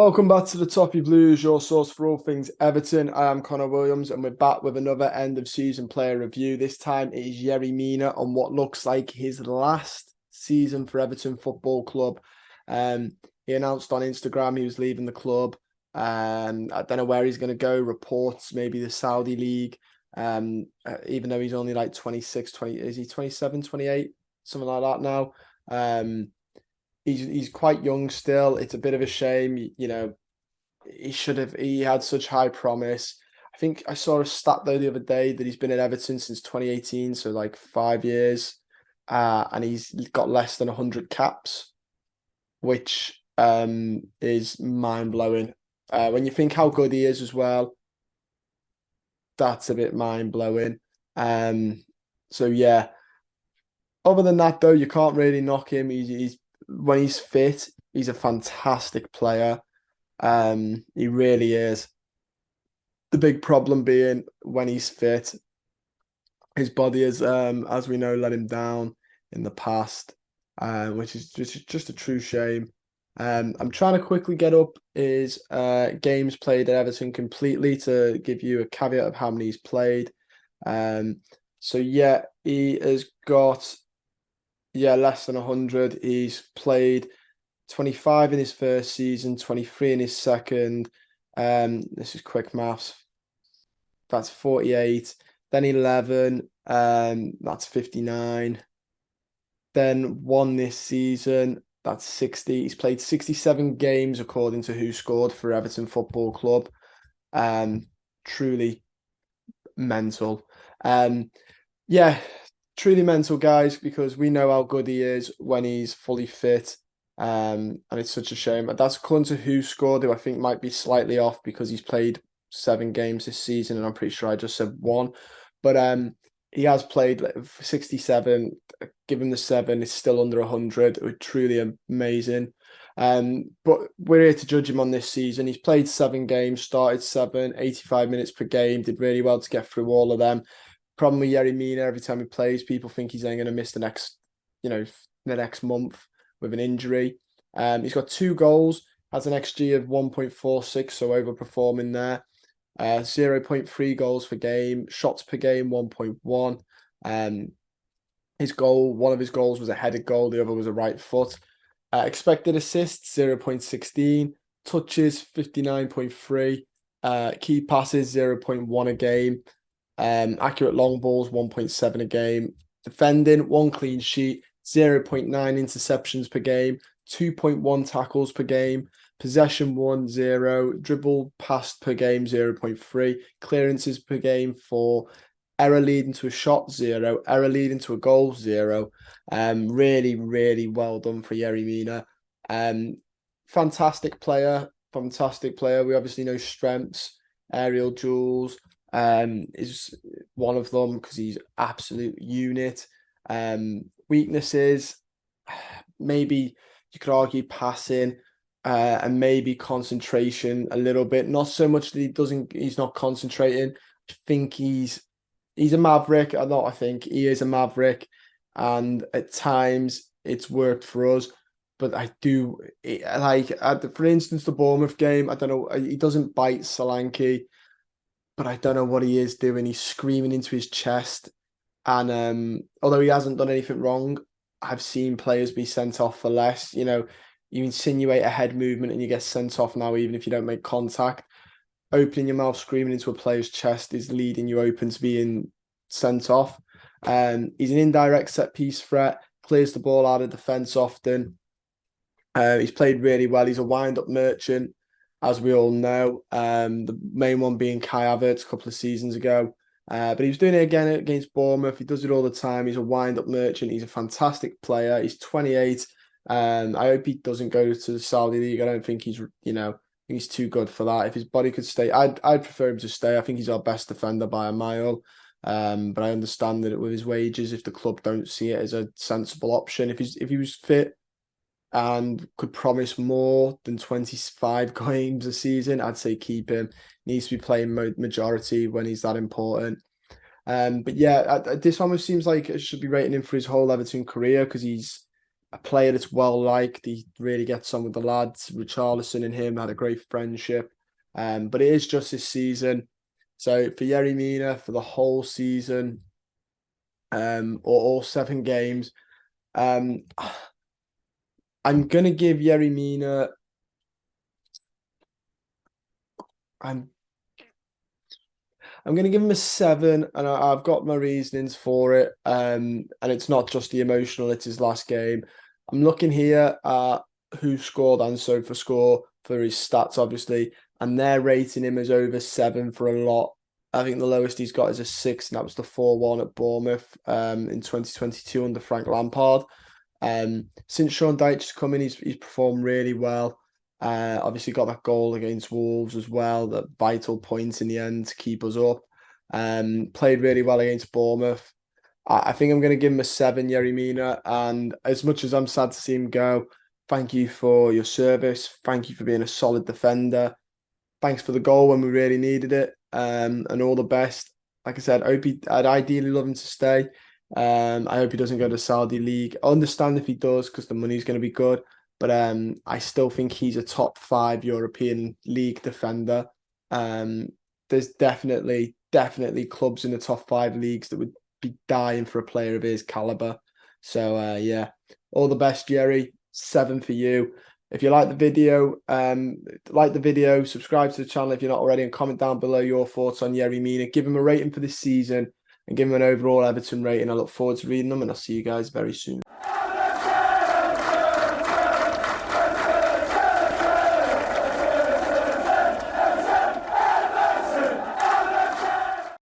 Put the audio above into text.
Welcome back to the Toppy Blues, your source for all things Everton. I am Connor Williams, and we're back with another end of season player review. This time it is Yerry Mina on what looks like his last season for Everton Football Club. He announced on Instagram he was leaving the club. I don't know where he's going to go. Reports maybe the Saudi League. Even though he's only like 26, 20, is he 27, 28, something like that now. He's quite young still. It's a bit of a shame. He had such high promise. I think I saw a stat though the other day that he's been at Everton since 2018, so like 5 years. And he's got less than 100 caps, which is mind-blowing. When you think how good he is as well, that's a bit mind-blowing. So yeah. Other than that though, you can't really knock him. He's when he's fit, he's a fantastic player. He really is. The big problem being when he's fit, his body has, as we know, let him down in the past, which is just a true shame. I'm trying to quickly get up his games played at Everton completely to give you a caveat of how many he's played. So yeah, he has got less than 100. He's played 25 in his first season, 23 in his second. This is quick maths. That's 48. Then 11. That's 59. Then one this season. That's 60. He's played 67 games according to Who Scored for Everton Football Club. Truly mental. Yeah, truly mental, guys, because we know how good he is when he's fully fit. And it's such a shame. That's according to Who Scored, who I think might be slightly off because he's played 7 games this season, and I'm pretty sure I just said 1. But he has played 67. Give him the 7, it's still under 100. It was truly amazing. But we're here to judge him on this season. He's played 7 games, started 7, 85 minutes per game, did really well to get through all of them. Problem with Yerry Mina, every time he plays, people think he's then going to miss the next month with an injury. He's got 2 goals, has an XG of 1.46, so overperforming there. 0.3 goals per game, shots per game 1.1. One of his goals was a headed goal, the other was a right foot. Expected assists 0.16, touches 59.3, key passes 0.1 a game. Accurate long balls 1.7 a game. Defending 1 clean sheet, 0.9 interceptions per game, 2.1 tackles per game, possession 1, 0, dribble passed per game 0.3, clearances per game 4, error leading to a shot 0, error leading to a goal 0. Really, really well done for Yerry Mina. Fantastic player. We obviously know strengths, aerial duels. Is one of them because he's absolute unit. Weaknesses, maybe you could argue passing, and maybe concentration a little bit. Not so much that he's not concentrating. I think he's a maverick. I think he is a maverick, and at times it's worked for us. But I do for instance, the Bournemouth game. I don't know. He doesn't bite Solanke, but I don't know what he is doing. He's screaming into his chest. And although he hasn't done anything wrong, I've seen players be sent off for less. You insinuate a head movement and you get sent off now, even if you don't make contact. Opening your mouth, screaming into a player's chest is leading you open to being sent off. He's an indirect set piece threat, clears the ball out of defence often. He's played really well. He's a wind-up merchant, as we all know. The main one being Kai Havertz a couple of seasons ago. But he was doing it again against Bournemouth. He does it all the time. He's a wind-up merchant. He's a fantastic player. He's 28. I hope he doesn't go to the Saudi League. I don't think he's too good for that. If his body could stay, I'd prefer him to stay. I think he's our best defender by a mile. But I understand that with his wages, if the club don't see it as a sensible option, if he was fit and could promise more than 25 games a season, I'd say keep him. Needs to be playing majority when he's that important. But yeah, this almost seems like it should be rating him for his whole Everton career because he's a player that's well liked. He really gets on with the lads. Richarlison and him had a great friendship. But it is just this season. So for Yerry Mina, for the whole season, or all 7 games, um, I'm gonna give Yerry Mina. I'm I'm going to give him a 7, and I've got my reasonings for it. And it's not just the emotional; it's his last game. I'm looking here at who scored and so for score for his stats, obviously, and they're rating him as over 7 for a lot. I think the lowest he's got is a 6, and that was the 4-1 at Bournemouth in 2022 under Frank Lampard. Since Sean Dyche has come in, he's performed really well. Obviously got that goal against Wolves as well, that vital point in the end to keep us up. Played really well against Bournemouth. I think I'm going to give him a 7, Yerry Mina. And as much as I'm sad to see him go, thank you for your service. Thank you for being a solid defender. Thanks for the goal when we really needed it. And all the best. Like I said, I'd ideally love him to stay. I hope he doesn't go to Saudi League. I understand if he does because the money's going to be good. But I still think he's a top 5 European League defender. Um, there's definitely clubs in the top 5 leagues that would be dying for a player of his caliber. So yeah, all the best, Jerry. 7 for you. If you like the video, subscribe to the channel if you're not already, and comment down below your thoughts on Yerry Mina. Give him a rating for this season and give him an overall Everton rating. I look forward to reading them, and I'll see you guys very soon.